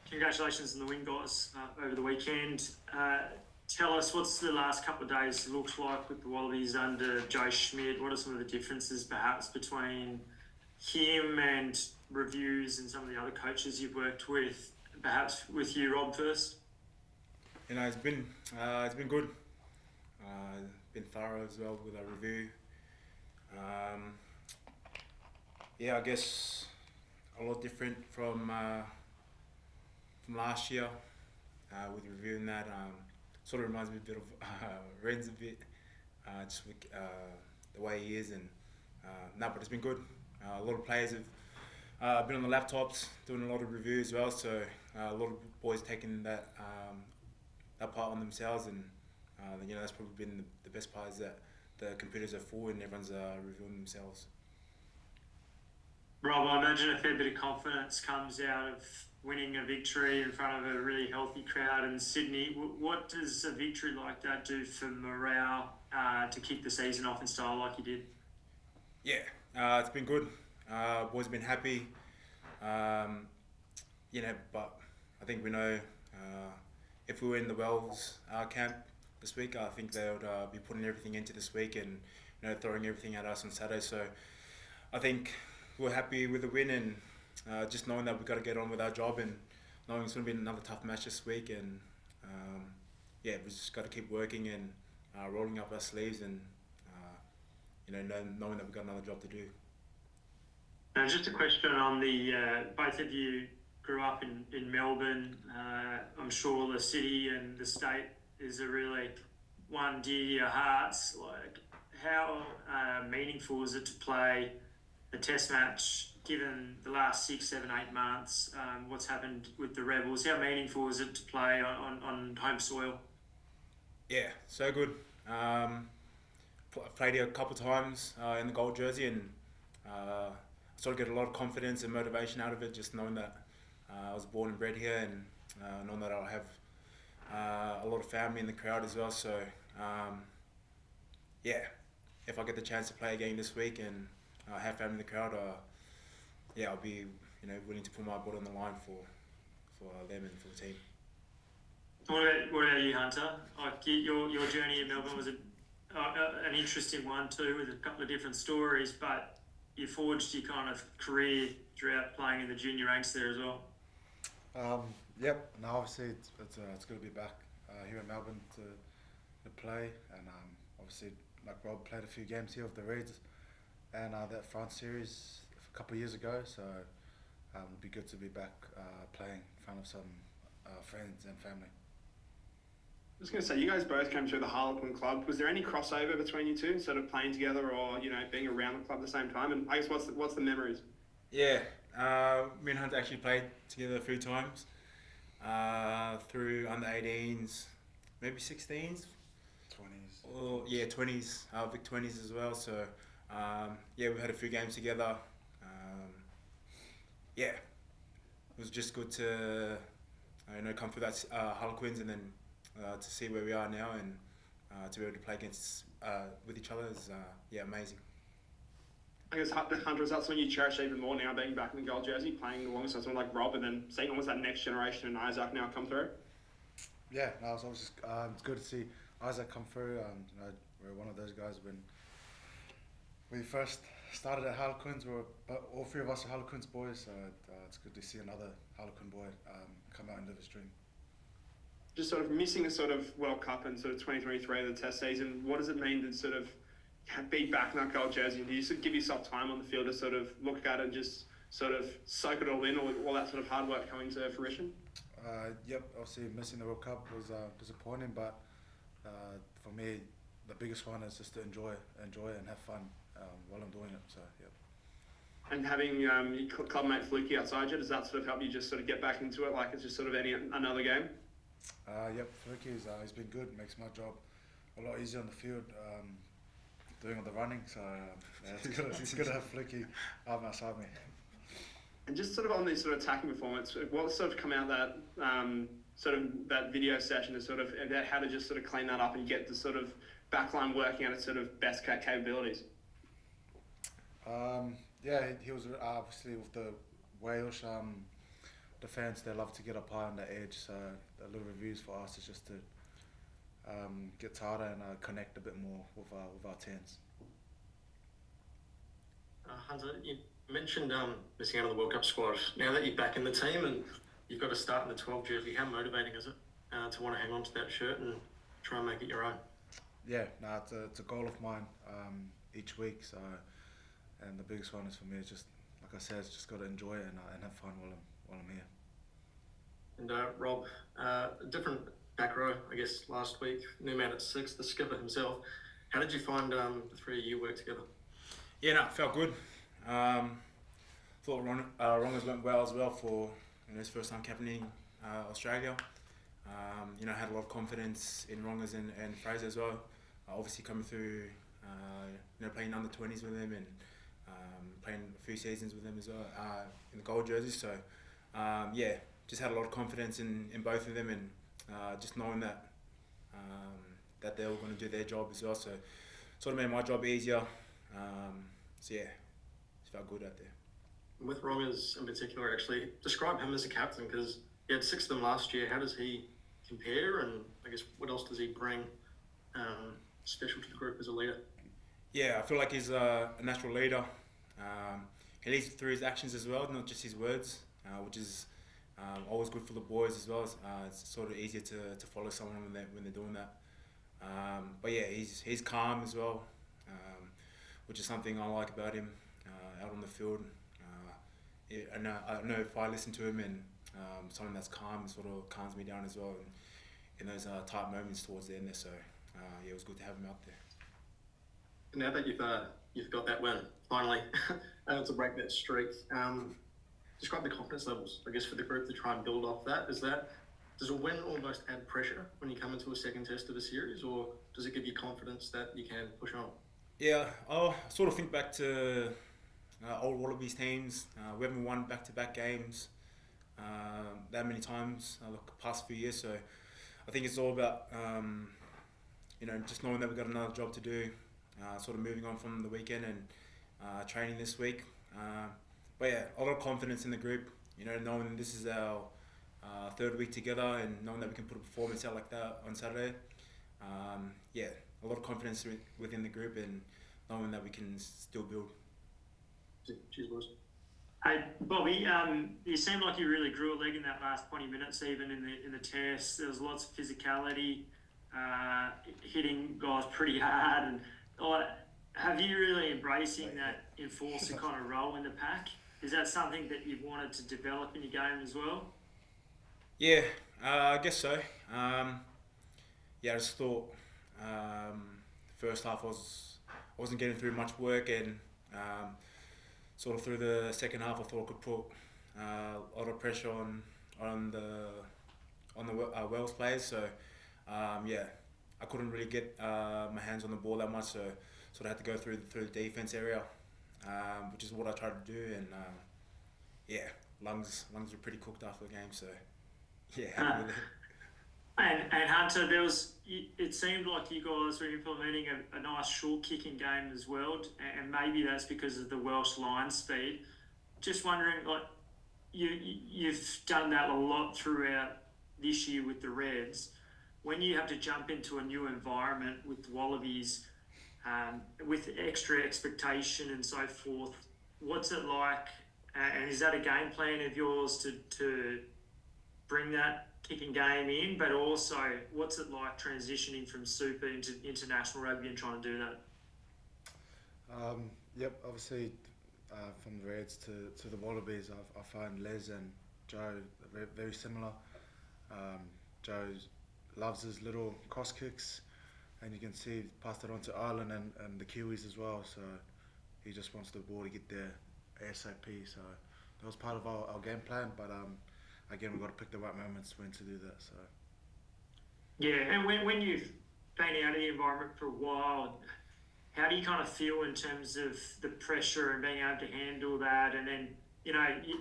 Congratulations on the win, guys, over the weekend. Tell us, what's the last couple of days looked like with the Wallabies under Joe Schmidt? What are some of the differences perhaps between him and reviews and some of the other coaches you've worked with? Perhaps with you, Rob, first. It's been good. Been thorough as well with our review. I guess a lot different from last year with reviewing that. Sort of reminds me a bit of Ren's a bit, just with the way he is, and but it's been good. A lot of players have been on the laptops doing a lot of reviews as well, so a lot of boys taking that part on themselves, and that's probably been the best part, is that the computers are full and everyone's reviewing themselves. Rob, I imagine a fair bit of confidence comes out of winning a victory in front of a really healthy crowd in Sydney. What does a victory like that do for morale to kick the season off in style like you did? Yeah, it's been good. Boys have been happy. But I think we know if we were in the Wells camp this week, I think they would be putting everything into this week and throwing everything at us on Saturday. So I think we're happy with the win, and just knowing that we've got to get on with our job, and knowing it's going to be another tough match this week, and we've just got to keep working and rolling up our sleeves, and knowing that we've got another job to do. Just a question on the both of you grew up in Melbourne. I'm sure the city and the state is a really one dear to your hearts. Like, how meaningful is it to play a test match, given the last 6, 7, 8 months, what's happened with the Rebels? How meaningful is it to play on home soil? Yeah, so good. Played here a couple of times in the gold jersey, and sort of get a lot of confidence and motivation out of it, just knowing that I was born and bred here, and knowing that I'll have a lot of family in the crowd as well. So if I get the chance to play a game this week and have family in the crowd, I'll be willing to put my body on the line for them and for the team. What about you, Hunter? Like, your journey in Melbourne was an interesting one too, with a couple of different stories, but you forged your kind of career throughout playing in the junior ranks there as well. Now obviously it's good to be back here in Melbourne to play, and obviously, like Rob, played a few games here with the Reds and that France series a couple of years ago, so it'll be good to be back playing in front of some friends and family. I was going to say, you guys both came through the Harlequin club. Was there any crossover between you two, sort of playing together or being around the club at the same time? And I guess what's the memories? Yeah, me and Hunter actually played together a few times through under 18s, maybe 16s, 20s. 20s, Vic 20s as well. So we've had a few games together. It was just good to come through that Harlequins, and then to see where we are now, and to be able to play against with each other is amazing. I guess, Hunter, is that something you cherish even more now, being back in the gold jersey, playing alongside someone like Rob, and then seeing almost that next generation and Isaac now come through? Yeah, no, it's good to see Isaac come through. We're one of those guys. When we first started at Harlequins, all three of us are Harlequins boys, so it's good to see another Harlequin boy come out and live his dream. Just sort of missing a sort of World Cup and sort of 2023, the test season, what does it mean to sort of be back in that gold jersey? Do you sort of give yourself time on the field to sort of look at it and just sort of soak it all in, all that sort of hard work coming to fruition? Obviously missing the World Cup was disappointing, but for me, the biggest one is just to enjoy and have fun while I'm doing it. So, yep. And having your clubmate Fluky outside you, does that sort of help you just sort of get back into it like it's just sort of another game? Fluky he's been good. Makes my job a lot easier on the field, doing all the running. So it's good to have Fluky outside me. And just sort of on this sort of attacking performance, what sort of come out that sort of that video session is sort of about how to just sort of clean that up and get the sort of backline working at its sort of best capabilities? He was obviously with the Wales the fans, they love to get up high on the edge, so the little reviews for us is just to get tighter and connect a bit more with our tens. Hunter, you mentioned missing out on the World Cup squad. Now that you're back in the team and you've got to start in the 12 jersey, how motivating is it to want to hang on to that shirt and try and make it your own? Yeah, no, it's a goal of mine each week. So, and the biggest one is for me is just, like I said, it's just got to enjoy it and have fun while I'm here. And Rob, different back row, I guess, last week. New man at 6, the skipper himself. How did you find the three of you work together? Yeah, no, it felt good. Thought Rongers went well as well for his first time captaining Australia. Had a lot of confidence in Rongers and Fraser as well. Obviously coming through, playing under 20s with him and playing a few seasons with him as well in the gold jerseys. So, just had a lot of confidence in both of them and just knowing that they were going to do their job as well. So, sort of made my job easier. It felt good out there. With Rongers in particular, actually, describe him as a captain because he had 6 of them last year. How does he compare, and I guess what else does he bring special to the group as a leader? Yeah, I feel like he's a natural leader. He leads through his actions as well, not just his words, which is always good for the boys as well. It's sort of easier to follow someone when they're doing that. But yeah, he's calm as well, which is something I like about him out on the field. I know if I listen to him and someone that's calm, it sort of calms me down as well in those tight moments towards the end there. So it was good to have him out there. Now that you've got that win finally, to break that streak, describe the confidence levels, I guess, for the group to try and build off that. Does a win almost add pressure when you come into a second test of a series, or does it give you confidence that you can push on? Yeah, I sort of think back to old Wallabies teams. We haven't won back-to-back games that many times the past few years. So I think it's all about just knowing that we've got another job to do. Sort of moving on from the weekend and training this week. But yeah, a lot of confidence in the group. Knowing this is our third week together and knowing that we can put a performance out like that on Saturday. A lot of confidence within the group and knowing that we can still build. Cheers, boys. Hey, Bobby, you seemed like you really grew a leg in that last 20 minutes, even in the test. There was lots of physicality, hitting guys pretty hard. And have you really embracing that enforcer kind of role in the pack? Is that something that you've wanted to develop in your game as well? Yeah, I guess so. I just thought first half I wasn't getting through much work, and sort of through the second half I thought I could put a lot of pressure on the Wales players. So I couldn't really get my hands on the ball that much, so sort of had to go through the defense area, which is what I tried to do. And lungs were pretty cooked after the game, so happy with it. And Hunter, it seemed like you guys were implementing a nice short kicking game as well, and maybe that's because of the Welsh line speed. Just wondering, you've done that a lot throughout this year with the Reds. When you have to jump into a new environment with the Wallabies, with extra expectation and so forth, what's it like? And is that a game plan of yours to bring that kicking game in, but also what's it like transitioning from Super into international rugby and trying to do that? Obviously from the Reds to the Wallabies, I find Les and Joe very similar. Joe loves his little cross kicks, and you can see he passed it on to Ireland and the Kiwis as well, so he just wants the ball to get there ASAP. So that was part of our game plan, but again, we've got to pick the right moments when to do that. So yeah, and when you've been out of the environment for a while, how do you kind of feel in terms of the pressure and being able to handle that? And then,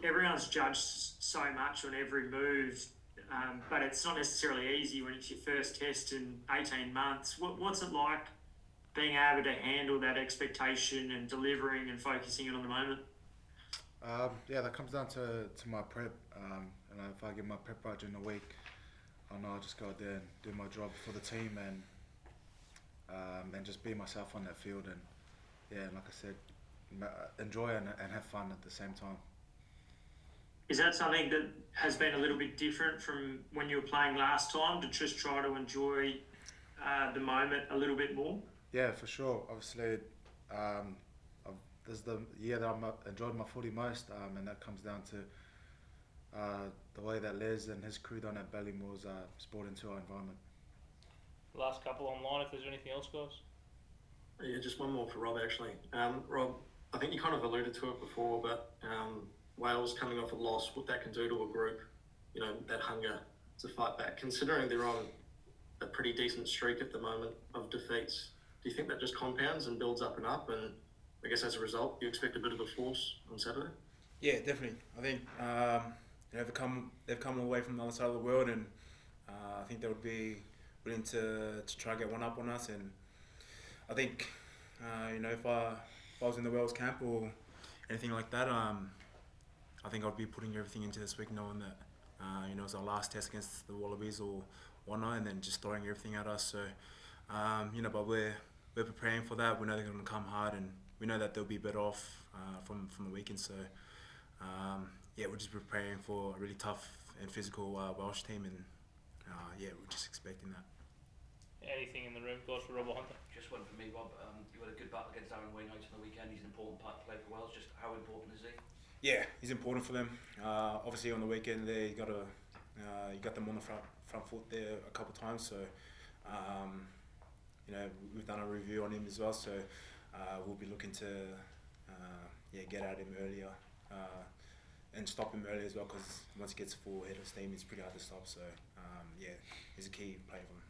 everyone's judged so much on every move, but it's not necessarily easy when it's your first test in 18 months. What's it like being able to handle that expectation and delivering and focusing in on the moment? that comes down to my prep. if I get my prep right during the week, I know I'll just go out there and do my job for the team and just be myself on that field and like I said, enjoy and have fun at the same time. Is that something that has been a little bit different from when you were playing last time, to just try to enjoy the moment a little bit more? Yeah, for sure. Obviously, this is the year that I've enjoyed my footy most, and that comes down to the way that Les and his crew down at Ballymore's brought into our environment. Last couple online, if there's anything else, guys. Yeah, just one more for Rob actually. Rob, I think you kind of alluded to it before, but Wales coming off a loss, what that can do to a group, you know, that hunger to fight back. Considering they're on a pretty decent streak at the moment of defeats, do you think that just compounds and builds up? And I guess as a result, you expect a bit of a force on Saturday? Yeah, definitely. I think they've come all the way from the other side of the world, and I think they would be willing to try to get one up on us. And I think if I was in the Wales camp or anything like that, I think I'd be putting everything into this week, knowing that it's our last test against the Wallabies or whatnot, and then just throwing everything at us. So but we're preparing for that. We know they're going to come hard, and we know that they'll be better off from the weekend. So we're just preparing for a really tough and physical Welsh team, and we're just expecting that. Anything in the room, guys, for Rob or Hunter? Just one for me, Rob. You had a good battle against Aaron Wainwright on the weekend. He's an important part to play for Wales. Just how important is he? Yeah, he's important for them. Obviously, on the weekend, you got them on the front foot there a couple of times. So, we've done a review on him as well. So, we'll be looking to get at him earlier and stop him early as well. Because once he gets full head of steam, it's pretty hard to stop. So, he's a key player for them.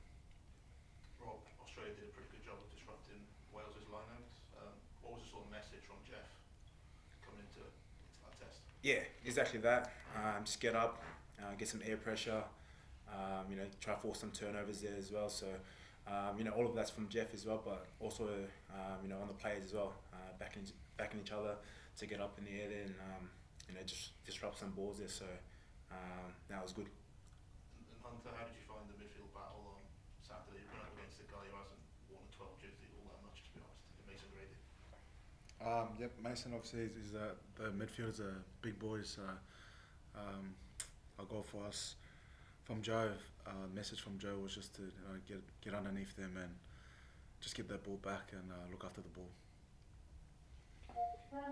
Rob, Australia did a pretty good job of disrupting Wales's lineouts. What was the sort of message from Jeff coming into that test? Yeah, exactly that. Just get up, get some air pressure. Try to force some turnovers there as well. So, all of that's from Jeff as well, but also on the players as well, backing each other to get up in the air there and just disrupt some balls there. So that was good. And Hunter, how did you find the midfield battle on Saturday? You're going up against a guy who hasn't worn a 12 jersey all that much, to be honest, Mason Grady. Mason obviously is the midfielders are big boys. A goal for us from Joe. Message from Joe was just to get underneath them and just get that ball back and look after the ball.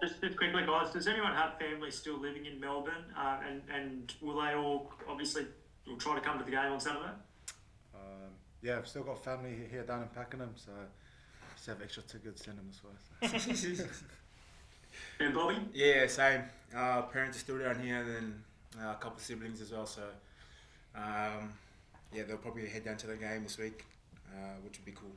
Just quickly, guys, does anyone have family still living in Melbourne? And will they all obviously will try to come to the game on Saturday? I've still got family here down in Pakenham, so just have extra tickets, send them this way. So. And Bobby? Yeah, same. Parents are still down here, and then a couple of siblings as well. So, they'll probably head down to the game this week, which would be cool.